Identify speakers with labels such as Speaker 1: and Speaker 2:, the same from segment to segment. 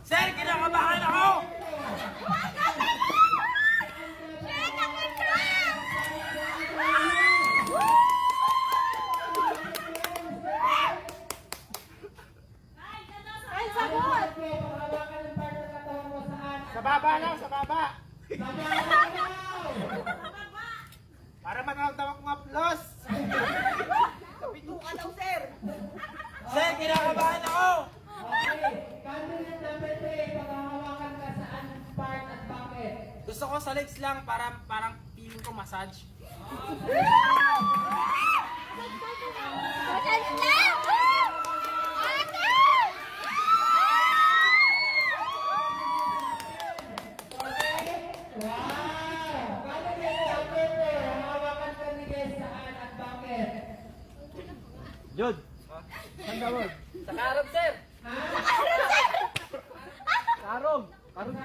Speaker 1: Sir, kinakabahan ako!
Speaker 2: Ay, sagot!
Speaker 1: Sa baba lang, sa baba! Para matawag kong aplos!
Speaker 2: Bituka daw, sir!
Speaker 1: Sir, kinakabahan ako!
Speaker 3: Candidate number 3, paghahawakan ka saan part at bakit?
Speaker 1: Gusto ko sa legs lang, parang feeling ko massage. Jud, saan ka mo? Sa karog, sir! Karog! Karog!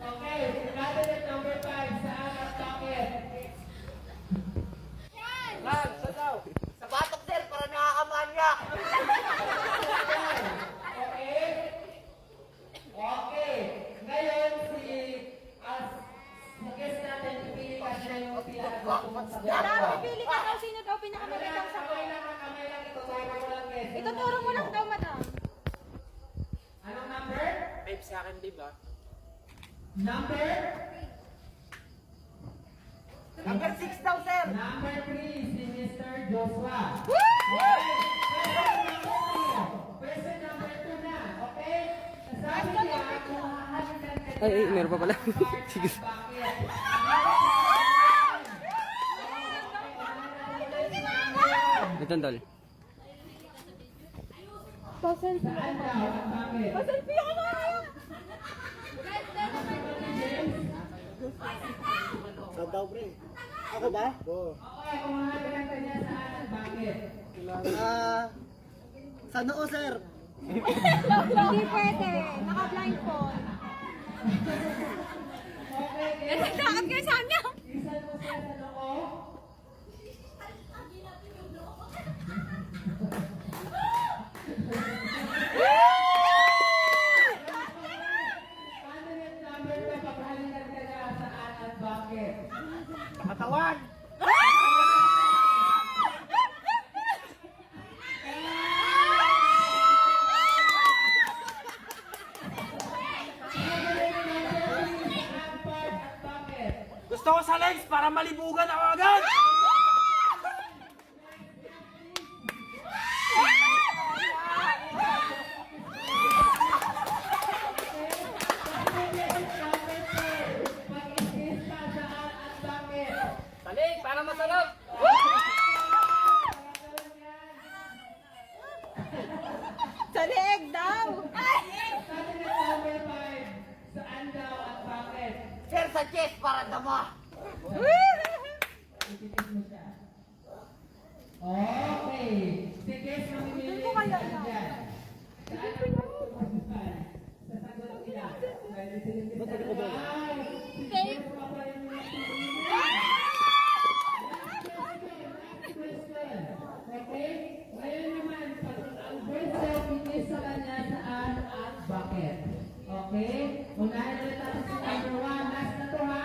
Speaker 3: Okay, candidate number 5, saan at bakit?
Speaker 1: Lan, saan daw?
Speaker 2: Sa batok, sir, para nakakamanyak!
Speaker 3: Okay, ngayon guess natin, pipili ka siya yung pinaka-tutong sa
Speaker 4: Dapat pili ka daw sino daw pinakamagandang sagot.
Speaker 3: kamay lang, ituturo mo lang guess.
Speaker 4: Ituturo mo lang daw, madam.
Speaker 3: Anong number?
Speaker 1: Babe, sa akin, babe, ah.
Speaker 3: Number?
Speaker 2: Number 6 daw, sir!
Speaker 3: Number 3, si Mr. Joshua. Person number 2 na, okay? Sabi niya, kung hahalikan ka niya,
Speaker 5: Ay, meron pa pala. Sige.
Speaker 3: bakit?
Speaker 5: Ito, Dol.
Speaker 3: Saan daw at bakit?
Speaker 4: Selfie ako na kayo.
Speaker 6: Saan daw, pre? Ako ba? Oo.
Speaker 3: Okay, kung hahalikan ka niya, saan at bakit?
Speaker 6: Sa noo, sir.
Speaker 4: Hindi pwede. Naka-blindfold.
Speaker 3: Okay,
Speaker 4: Nagtakot kayo sa kanya.
Speaker 3: isan mo siya sa noo. Candidate number 2, paghalikan ka niya, saan at bakit?
Speaker 1: Katawan!
Speaker 3: Saan part at bakit?
Speaker 1: Gusto ko sa legs para malibugan ako agad!
Speaker 3: Pag-iskis ka, saan at bakit?
Speaker 1: Sa legs, para masarap!
Speaker 4: Sa leeg daw.
Speaker 3: Candidate number 5, saan daw at bakit?
Speaker 2: Sir, sa chest, para dama!
Speaker 3: Itikis mo siya. Okay. Sige, mamimili ka dyan. Saan ang pagpupuntan? Sa sagot nila. Pwede silipin sa ay! Sige, paparin mo yung pipili. Question. Okay? Ngayon naman, ang first self-inis sa kanya saan at bakit? Okay? Unahin ulit natin si number 1. Last na to ha.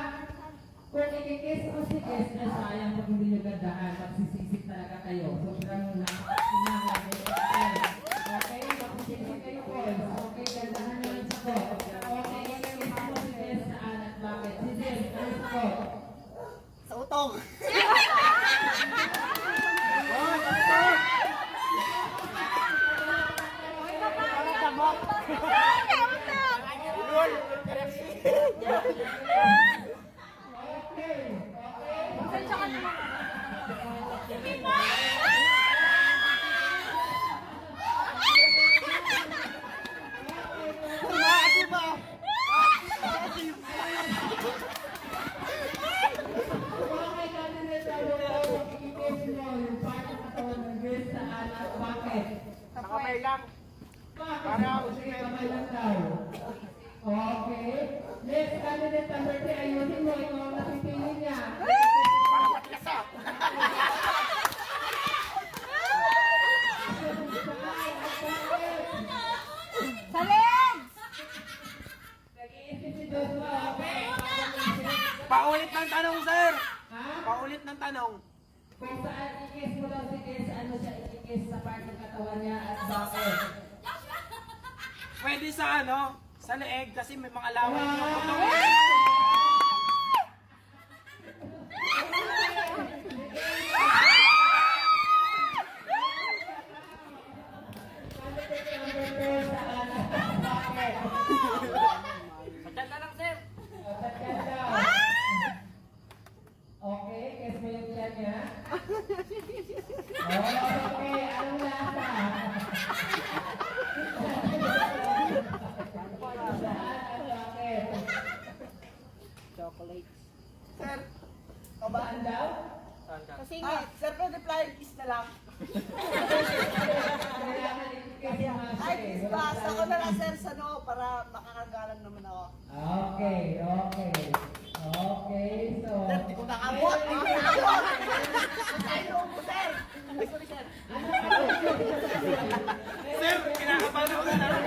Speaker 3: Kung ikikis mo si Kes na sayang pag hindi nyo gandahan, magsisisip talaga kayo. Sobrang nakakasinangan. Okay? Magsisisip kayo, boys. Okay, gandahan nyo lang sagot. Okay, ikikis mo si Kes saan at bakit? Si Kes, ano sagot?
Speaker 6: Sa utong.
Speaker 4: Ay, kapatid. Pasensya ka naman.
Speaker 6: Tumakas ba?
Speaker 3: Okay, candidate number 4, i-guess mo yung part ng katawan ng girl saan at bakit?
Speaker 2: Sa kamay lang.
Speaker 3: Para sige, kamay lang daw. Okay. Next, candidate number 3, ayusin mo, ikaw ang napipili niya.
Speaker 4: Sa legs!
Speaker 3: Nag-iisip si Joshua, okay?
Speaker 1: Paulit ng tanong, sir.
Speaker 3: Ha?
Speaker 1: Paulit ng tanong.
Speaker 3: Kung saan i-guess mo daw si Guess, ano siya i-guess sa part ng katawan niya at bakit?
Speaker 1: Pwede sa ano? Sa leeg kasi may mga laway yung putong.
Speaker 2: Maganda lang, sir.
Speaker 3: Okay, guess mo yung chan niya? Okay, anong lasa? Saan at bakit?
Speaker 2: Chocolate.
Speaker 6: Sir,
Speaker 3: Saan daw?
Speaker 4: Kasingit.
Speaker 6: sir, pwede flying kiss na lang.
Speaker 3: Kailangan i-guess mo nga siya
Speaker 6: Ay,
Speaker 3: eh.
Speaker 6: kiss pass. Ako na lang, sir, sa no, para makakagalang naman ako.
Speaker 3: Okay, okay. Okay, so...
Speaker 6: Sir, di ko nakabot. Di ko nakabot. Ay, loob ko, sir. Ay, sorry, sir.
Speaker 1: Sir, kinakabahan ako na.